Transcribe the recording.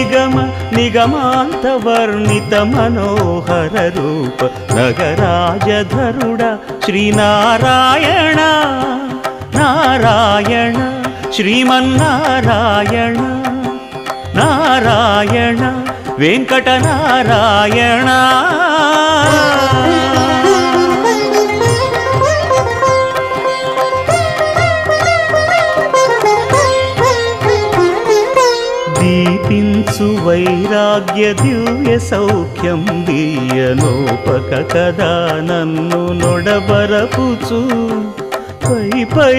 నిగమ నిగమాంత వర్ణిత మనోహర రూప నగరాజధరుడ శ్రీనారాయణ నారాయణ శ్రీమన్నారాయణ నారాయణ వెంకటనారాయణ. దీపించు వైరాగ్య దివ్య సౌఖ్యం దీయనోపక కదా నన్ను నొడబరపుచు పై పై